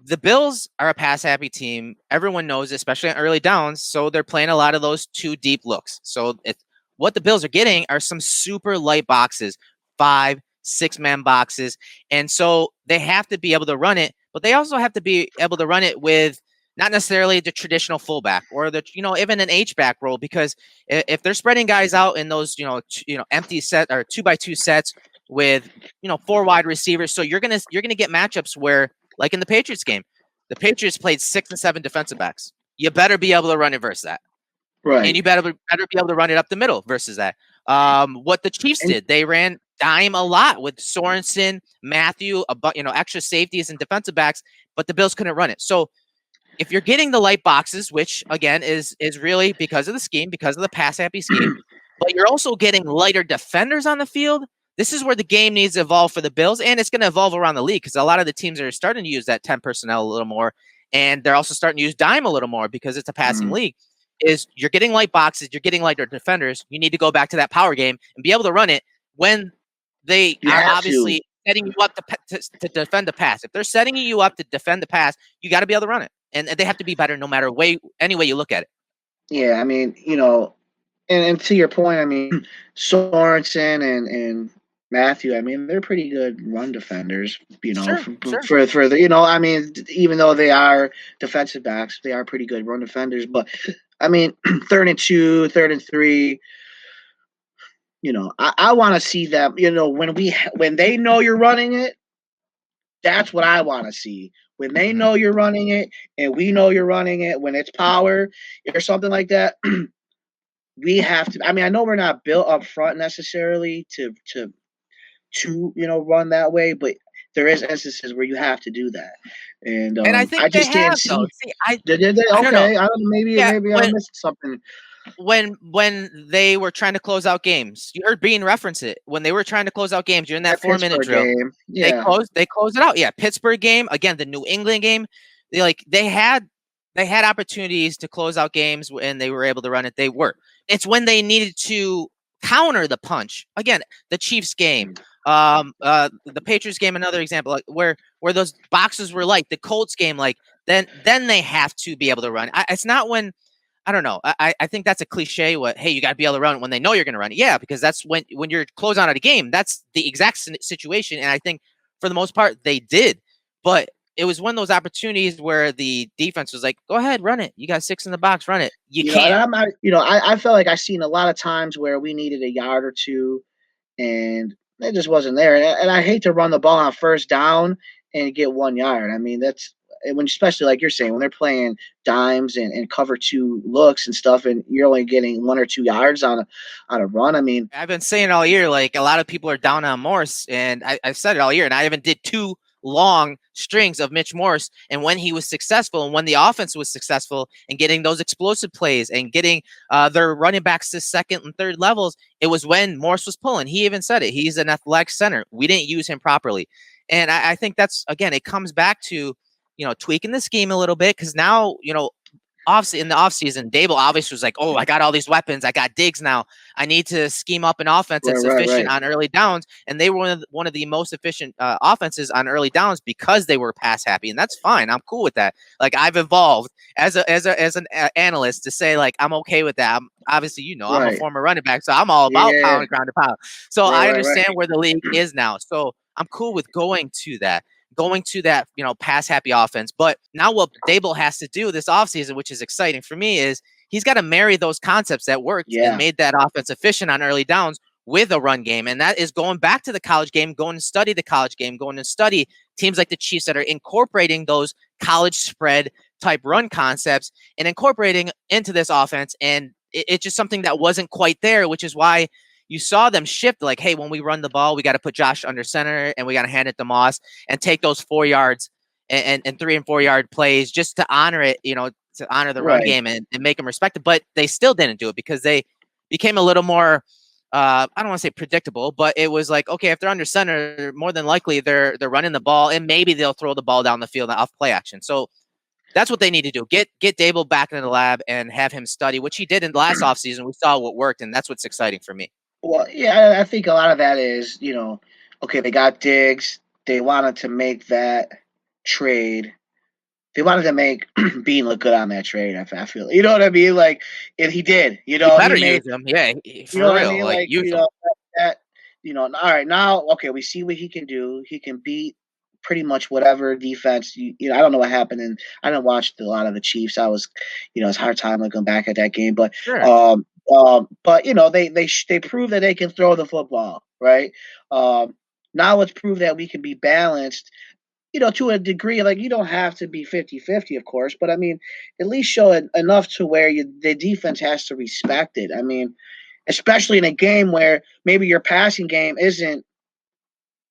the Bills are a pass-happy team. Everyone knows, especially on early downs. So they're playing a lot of those 2 deep looks. So what the Bills are getting are some super light boxes, 5, 6-man boxes. And so they have to be able to run it, but they also have to be able to run it with not necessarily the traditional fullback or even an H-back role, because if they're spreading guys out in those, empty set or 2x2 sets with, 4 wide receivers. So you're going to get matchups where, like in the Patriots game, the Patriots played 6 and 7 defensive backs. You better be able to run it versus that. Right. And you better be able to run it up the middle versus that. What the Chiefs did, they ran dime a lot with Sorensen, Matthew, extra safeties and defensive backs, but the Bills couldn't run it. So if you're getting the light boxes, which again is really because of the scheme, because of the pass happy scheme, but you're also getting lighter defenders on the field. This is where the game needs to evolve for the Bills, and it's going to evolve around the league because a lot of the teams are starting to use that 10 personnel a little more, and they're also starting to use dime a little more because it's a passing league. Is you're getting light boxes, you're getting lighter defenders. You need to go back to that power game and be able to run it when they are obviously setting you up to defend the pass. If they're setting you up to defend the pass, you got to be able to run it. And they have to be better no matter any way you look at it. Yeah, I mean, and to your point, I mean, Sorensen and Matthew, I mean, they're pretty good run defenders, Sure. for the, I mean, even though they are defensive backs, they are pretty good run defenders. But I mean, 3rd and 2, 3rd and 3, I want to see them, when they know you're running it, that's what I want to see. When they know you're running it and we know you're running it, when it's power or something like that, we have to. I mean, I know we're not built up front necessarily to run that way, but there is instances where you have to do that, and I think I they just can't have, see. though. See, Did they? I don't know. Okay, I don't know. Maybe Yeah, I missed something. when they were trying to close out games, you heard Bean reference it. When they were trying to close out games during that 4-minute drill, game. Yeah, they closed it out. Yeah, Pittsburgh game again, the New England game. They had opportunities to close out games and they were able to run it. They were. It's when they needed to counter the punch. Again, the Chiefs game, the Patriots game, another example, like where those boxes were light. The Colts game, like then they have to be able to run. It's not when. I don't know. I think that's a cliche. Hey, you got to be able to run it when they know you're going to run it. Yeah, because that's when you're closing out a game. That's the exact situation. And I think for the most part they did. But it was one of those opportunities where the defense was like, "Go ahead, run it. You got 6 in the box, run it. You can't." I felt like I seen a lot of times where we needed a yard or two, and it just wasn't there. And I hate to run the ball on 1st down and get 1 yard. I mean, that's when, especially like you're saying, when they're playing dimes and cover 2 looks and stuff, and you're only getting 1 or 2 yards on a run. I mean, I've been saying all year, like a lot of people are down on Morse, and I've said it all year, and I even did 2 long strings of Mitch Morse, and when he was successful and when the offense was successful and getting those explosive plays and getting their running backs to 2nd and 3rd levels, it was when Morse was pulling. He even said it. He's an athletic center. We didn't use him properly. And I think that's, again, it comes back to, tweaking the scheme a little bit, because now, in the offseason, Dable obviously was like, "Oh, I got all these weapons. I got Diggs now. I need to scheme up an offense that's efficient on early downs." And they were one of the most efficient offenses on early downs because they were pass happy, and that's fine. I'm cool with that. Like, I've evolved as an analyst to say, like, I'm okay with that. Obviously, I'm a former running back, so I'm all about pound and ground to pound. So I understand where the league is now. So I'm cool with going to that, pass happy offense. But now what Dable has to do this offseason, which is exciting for me, is he's got to marry those concepts that worked and made that offense efficient on early downs with a run game. And that is going back to the college game, going to study the college game, going to study teams like the Chiefs that are incorporating those college spread type run concepts and incorporating into this offense. And it's just something that wasn't quite there, which is why you saw them shift, like, hey, when we run the ball, we got to put Josh under center and we got to hand it to Moss and take those 4 yards and 3 and 4 yard plays just to honor it, to honor the run game and make them respect it. But they still didn't do it because they became a little more, I don't want to say predictable, but it was like, okay, if they're under center, more than likely they're running the ball and maybe they'll throw the ball down the field off play action. So that's what they need to do. Get Dable back into the lab and have him study, which he did in the last offseason. We saw what worked, and that's what's exciting for me. Well, yeah, I think a lot of that is, okay, they got Diggs. They wanted to make that trade they wanted to make Bean look good on that trade. I feel, you know what I mean? Like, and he did. You You know, he better made. use him. Yeah, You know for what I real. mean? Like Like, use you him. know that. You know, all right, now, okay, we see what he can do. He can beat pretty much whatever defense. You know, I don't know what happened, and I didn't watch a lot of the Chiefs. I was, you know, it's a hard time looking back at that game, Sure. but you know, they prove that they can throw the football, right? Um, now let's prove that we can be balanced, you know, to a degree. Like, you don't have to be 50-50, of course, but I mean, at least show it enough to where the defense has to respect it. I mean, especially in a game where maybe your passing game isn't,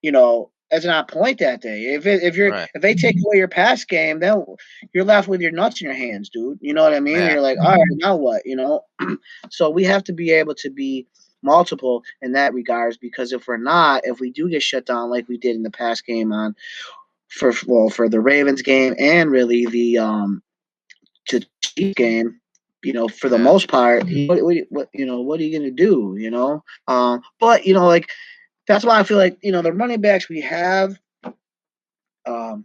you know, isn't on point that day. Right. If they take away your pass game, then you're left with your nuts in your hands, dude. You know what I mean? Yeah. You're like, all right, now what? You know, so we have to be able to be multiple in that regards, because if we're not, if we do get shut down like we did in the past game on for the Ravens game, and really the to Chiefs game, you know, for the Yeah. most part, what you know, what are you gonna do? You know, but you know, like, that's why I feel like, you know, the running backs we have. Um,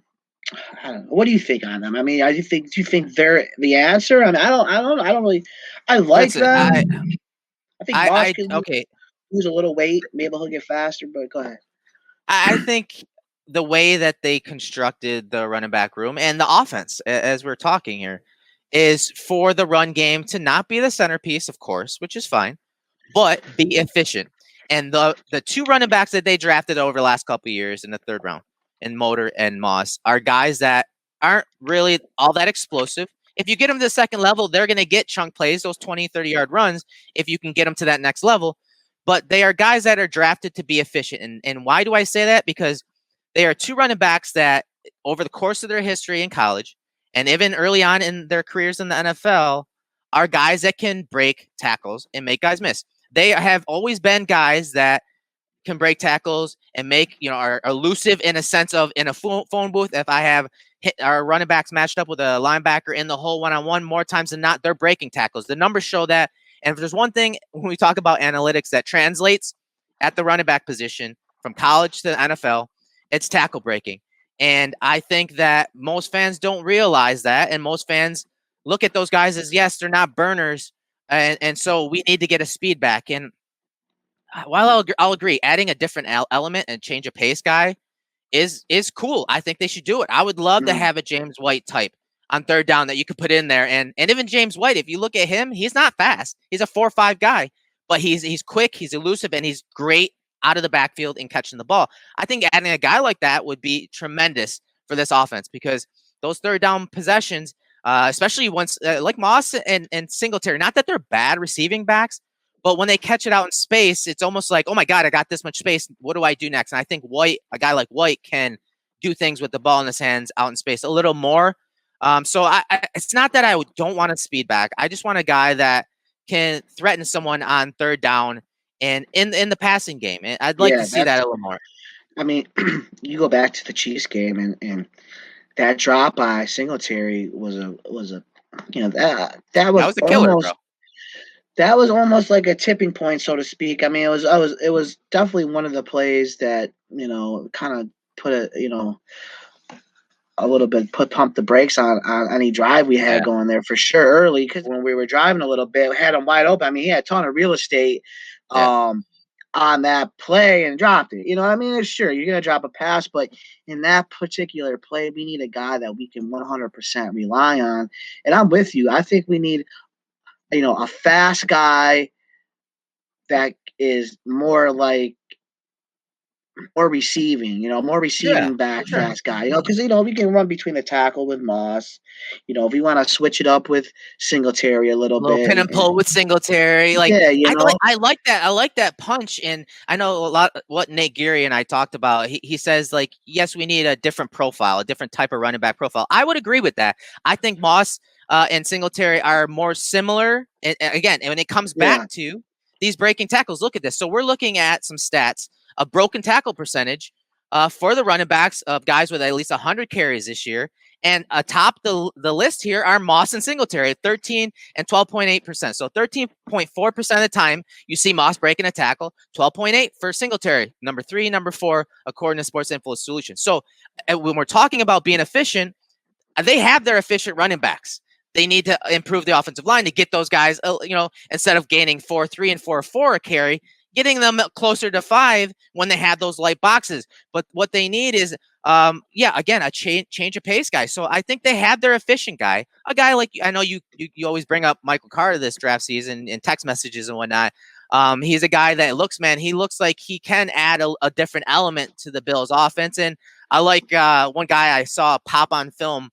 I don't know. What do you think on them? I mean, do you think they're the answer? I mean, I don't really. I like Listen, them. I I think I Moss I could okay. lose a little weight. Maybe he'll get faster. But go ahead. I think the way that they constructed the running back room and the offense, as we're talking here, is for the run game to not be the centerpiece, of course, which is fine, but be efficient. And the two running backs that they drafted over the last couple of years in the third round, in Motor and Moss, are guys that aren't really all that explosive. If you get them to the second level, they're going to get chunk plays, those 20, 30-yard runs, if you can get them to that next level. But they are guys that are drafted to be efficient. And why do I say that? Because they are two running backs that, over the course of their history in college and even early on in their careers in the NFL, are guys that can break tackles and make guys miss. They have always been guys that can break tackles and make, you know, are elusive in a sense of in a phone booth. If I have hit our running backs matched up with a linebacker in the hole one-on-one, more times than not, they're breaking tackles. The numbers show that. And if there's one thing when we talk about analytics that translates at the running back position from college to the NFL, it's tackle breaking. And I think that most fans don't realize that. And most fans look at those guys as, yes, they're not burners. And so we need to get a speed back. And while I'll agree, adding a different element and change of pace guy is cool. I think they should do it. I would love to Mm, have a James White type on third down that you could put in there. And even James White, if you look at him, he's not fast. He's a 4.5 guy, but he's quick, he's elusive, and he's great out of the backfield and catching the ball. I think adding a guy like that would be tremendous for this offense, because those third down possessions, especially once like Moss and Singletary, not that they're bad receiving backs, but when they catch it out in space, it's almost like, oh my God, I got this much space. What do I do next? And I think a guy like White, can do things with the ball in his hands out in space a little more. So it's not that I don't want a speed back. I just want a guy that can threaten someone on third down and in the passing game. And I'd like to yeah, see that that's. a little more. I mean, you go back to the Chiefs game, and that drop by Singletary was a you know, That was a killer, bro. that was almost like a tipping point, so to speak. I mean, it was definitely one of the plays that, you know, kind of put a, you know, a little bit pump the brakes on any drive we had Yeah, going there for sure early, because when we were driving a little bit, we had him wide open. I mean, he had a ton of real estate yeah, um, on that play and dropped it. You know, I mean, sure, you're gonna drop a pass, but in that particular play, we need a guy that we can 100% rely on. And I'm with you. I think we need, you know, a fast guy that is more receiving, you know, more yeah, receiving for back sure. fast guy, you know, because, you know, we can run between the tackle with Moss. You know, if we want to switch it up with Singletary a little A little bit, pin and pull with Singletary. Like yeah, you know, I like that. I like that punch. And I know a lot what Nate Geary and I talked about. He says, like, yes, we need a different profile, a different type of running back profile. I would agree with that. I think Moss and Singletary are more similar. And again, when it comes back yeah, to these breaking tackles, look at this. So we're looking at some stats of broken tackle percentage for the running backs of guys with at least 100 carries this year. And atop the list here are Moss and Singletary, 13 and 12.8%. So 13.4% of the time you see Moss breaking a tackle, 12.8 for Singletary, number 3, number 4, according to Sports Info Solutions. So when we're talking about being efficient, they have their efficient running backs. They need to improve the offensive line to get those guys, instead of gaining 4.3 and 4.4 a carry, getting them closer to 5 when they have those light boxes. But what they need is, again, a change of pace guy. So I think they have their efficient guy, a guy like, I know you always bring up Michael Carter this draft season in text messages and whatnot. He's a guy that he looks like he can add a different element to the Bills offense. And I like one guy I saw pop on film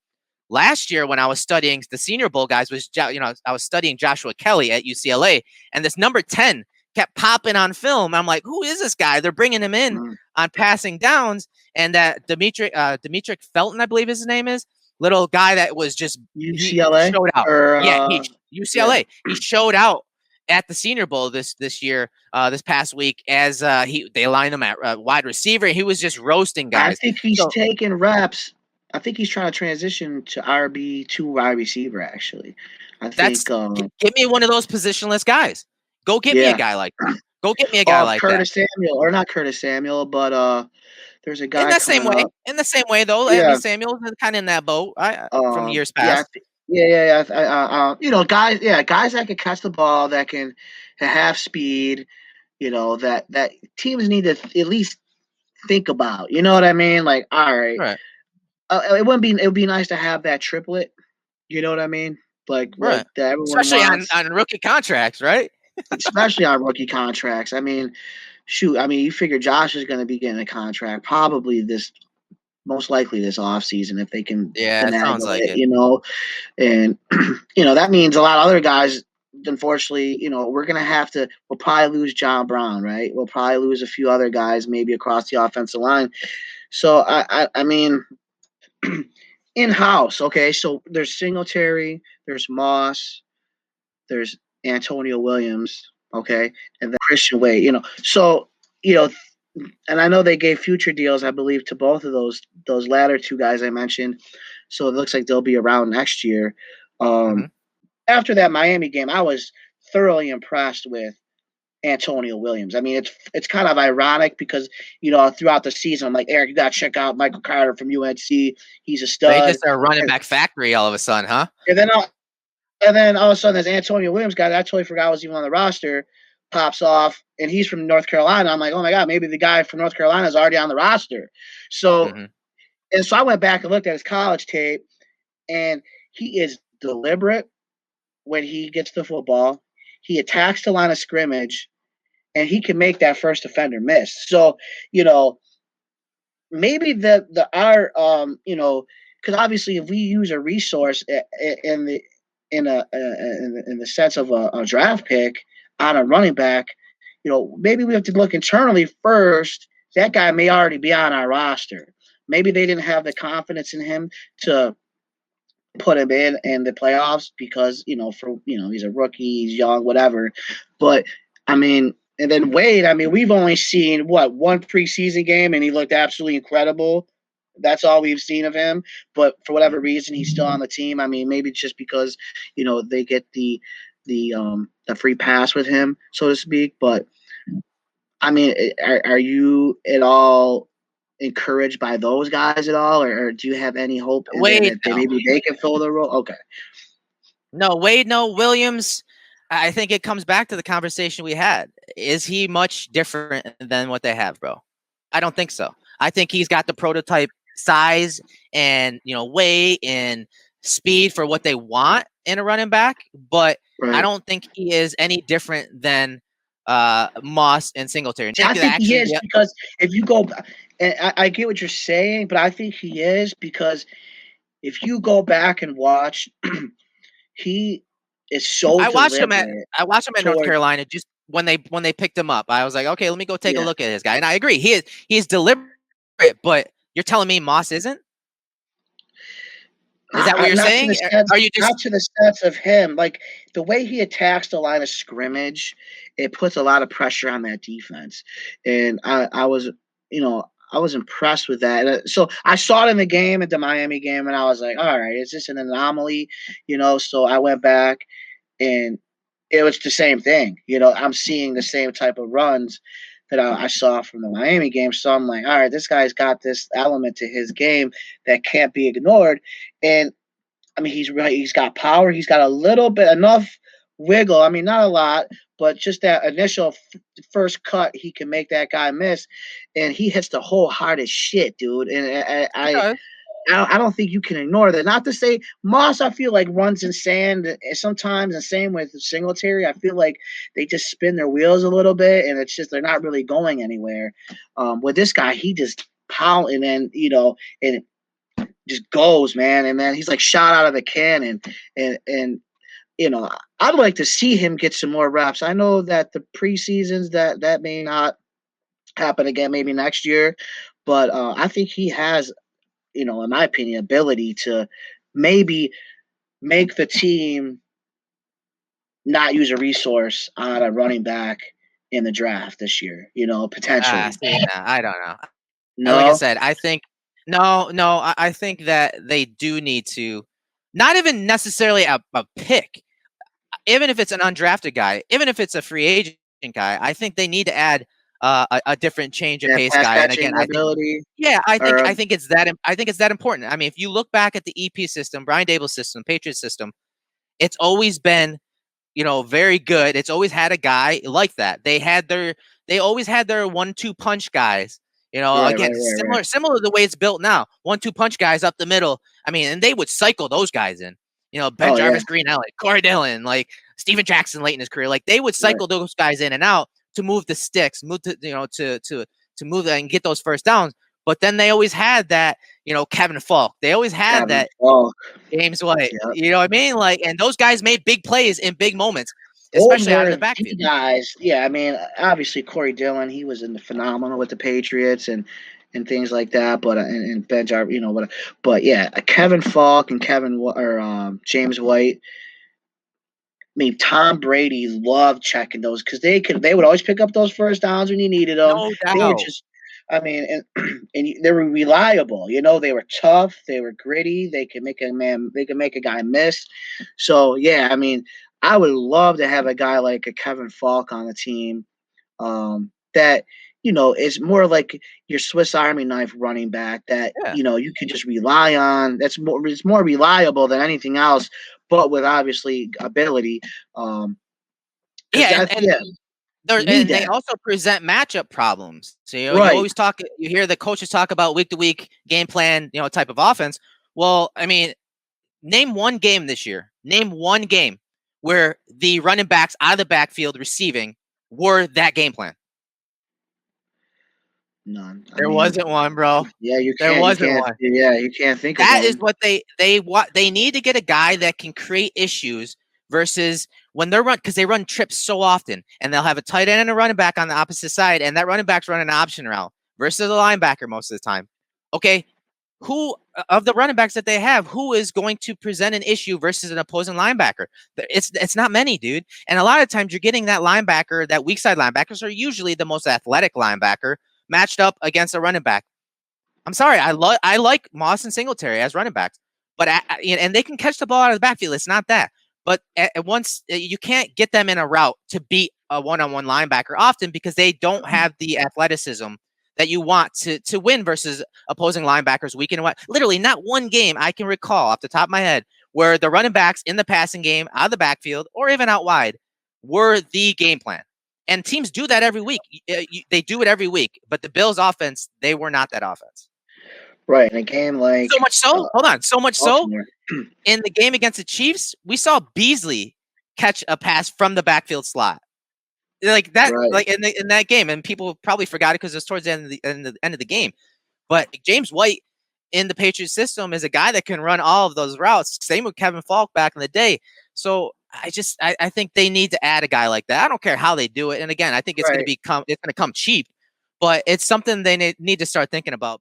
last year when I was studying the Senior Bowl guys I was studying Joshua Kelly at UCLA, and this number 10 kept popping on film. I'm like, who is this guy? They're bringing him in on passing downs, and that Demetric Felton, I believe his name is, little guy that was just UCLA he showed out. UCLA. Yeah. He showed out at the Senior Bowl this year, this past week, as they lined him at wide receiver. He was just roasting guys. I think he's taking reps. I think he's trying to transition to RB2 wide receiver. Actually, give me one of those positionless guys. Go get me a guy like that. Go get me a guy like Curtis Samuel, or not Curtis Samuel, but there's a guy in the same way. In the same way, though, yeah. Samuel's kind of in that boat from years past. Guys that can catch the ball, that can have speed. That teams need to at least think about. You know what I mean? Like, all right. It would be nice to have that triplet. You know what I mean? Like that everyone especially wants. on rookie contracts, right? Especially on rookie contracts. I mean, you figure Josh is going to be getting a contract probably most likely this offseason if they can. Yeah, it sounds like it. And that means a lot of other guys. Unfortunately, we're going to we'll probably lose John Brown, right? We'll probably lose a few other guys maybe across the offensive line. So I mean. In-house, okay, so there's Singletary, there's Moss, there's Antonio Williams, okay, and then Christian Wade, So, and I know they gave future deals, I believe, to both of those latter two guys I mentioned. So it looks like they'll be around next year. After that Miami game, I was thoroughly impressed with Antonio Williams. I mean, it's kind of ironic because throughout the season, I'm like, Eric, you got to check out Michael Carter from UNC. He's a stud. They just are running back factory all of a sudden, huh? And then all of a sudden, there's Antonio Williams guy that I totally forgot was even on the roster, pops off, and he's from North Carolina. I'm like, oh my god, maybe the guy from North Carolina is already on the roster. So, and so I went back and looked at his college tape, and he is deliberate when he gets the football. He attacks the line of scrimmage, and he can make that first defender miss. So, maybe because obviously if we use a resource in the sense of a draft pick on a running back, maybe we have to look internally first. That guy may already be on our roster. Maybe they didn't have the confidence in him to put him in the playoffs because he's a rookie, he's young, whatever. But I mean, and then Wade, I mean, we've only seen one preseason game, and he looked absolutely incredible. That's all we've seen of him. But for whatever reason, he's still on the team. I mean, maybe just because they get the free pass with him, so to speak. But I mean, are you at all encouraged by those guys at all, or do you have any hope that maybe they can fill the role? Okay. No, Wade, no. Williams, I think it comes back to the conversation we had. Is he much different than what they have, bro? I don't think so. I think he's got the prototype size and weight and speed for what they want in a running back, but I don't think he is any different than Moss and Singletary. I think he is because if you go, and I get what you're saying, but I think he is because if you go back and watch, he is so. I watched him at North Carolina just when they picked him up. I was like, okay, let me go take a look at this guy, and I agree, he is deliberate, but you're telling me Moss isn't? Is that what you're saying? Are you just not to the sense of him? Like the way he attacks the line of scrimmage, it puts a lot of pressure on that defense, and I was impressed with that. So I saw it in the game, at the Miami game, and I was like, all right, is this an anomaly? So I went back, and it was the same thing. I'm seeing the same type of runs that I saw from the Miami game. So I'm like, all right, this guy's got this element to his game that can't be ignored. And I mean, he's right. He's got power. He's got a little bit enough wiggle. I mean, not a lot, but just that initial first cut, he can make that guy miss, and he hits the hole hard as shit, dude. And I don't think you can ignore that. Not to say Moss, I feel like runs in sand sometimes, and same with Singletary. I feel like they just spin their wheels a little bit, and it's just they're not really going anywhere. With this guy, he just pound, and then and just goes, man. And man, he's like shot out of a cannon. And I'd like to see him get some more reps. I know that the preseasons that may not happen again, maybe next year, but I think he has, in my opinion, ability to maybe make the team not use a resource on a running back in the draft this year, potentially. I don't know. No? Like I said, I think I think that they do need to, not even necessarily a pick, even if it's an undrafted guy, even if it's a free agent guy. I think they need to add a different change of pace guy. And again, I think it's that important. I mean, if you look back at the EP system, Brian Dable's system, Patriots system, it's always been very good. It's always had a guy like that. They always had their 1-2 punch guys. Similar to the way it's built now. 1-2 punch guys up the middle. I mean, and they would cycle those guys in. Ben Jarvis, Green Allen, Corey Dillon, like Steven Jackson late in his career. Like they would cycle those guys in and out to move the sticks, move to move that and get those first downs. But then they always had that, Kevin Falk. They always had that James White. Yep. You know what I mean? Like, and those guys made big plays in big moments, especially out of the backfield. Guys, yeah. I mean, obviously Corey Dillon, he was phenomenal with the Patriots and things like that. But and Ben Jarvis, but yeah, Kevin Falk and James White. I mean, Tom Brady loved checking those because they would always pick up those first downs when you needed them. No doubt. They were just, I mean, and they were reliable. They were tough. They were gritty. They could make a guy miss. So yeah, I mean, I would love to have a guy like a Kevin Falk on the team. That is more like your Swiss Army knife running back that you can just rely on. It's more reliable than anything else, but with obviously ability. And they also present matchup problems. So you always you hear the coaches talk about week to week game plan, type of offense. Well, I mean, name one game this year. Name one game where the running backs out of the backfield receiving were that game plan. None. There wasn't one, bro. Yeah, there wasn't one. Yeah, you can't think that of one. is what they need to get a guy that can create issues versus when they're because they run trips so often and they'll have a tight end and a running back on the opposite side and that running back's running an option route versus a linebacker most of the time. Okay, who of the running backs that they have, who is going to present an issue versus an opposing linebacker? It's not many, dude. And a lot of times you're getting that linebacker, that weak side linebackers are usually the most athletic linebacker matched up against a running back. I'm sorry, I like Moss and Singletary as running backs, but and they can catch the ball out of the backfield. It's not that, but at once you can't get them in a route to beat a one-on-one linebacker often because they don't have the athleticism that you want to win versus opposing linebackers week in and week. Literally, not one game I can recall off the top of my head where the running backs in the passing game, out of the backfield, or even out wide, were the game plan. And teams do that every week. They do it every week. But the Bills' offense, they were not that offense. Right. In a game like... So much so, hold on. So much so, in the game against the Chiefs, we saw Beasley catch a pass from the backfield slot. Like that, like in that game. And people probably forgot it because it was towards the end of the game. But James White in the Patriots system is a guy that can run all of those routes. Same with Kevin Falk back in the day. So I think they need to add a guy like that. I don't care how they do it. And again, I think it's going to come cheap, but it's something they need to start thinking about.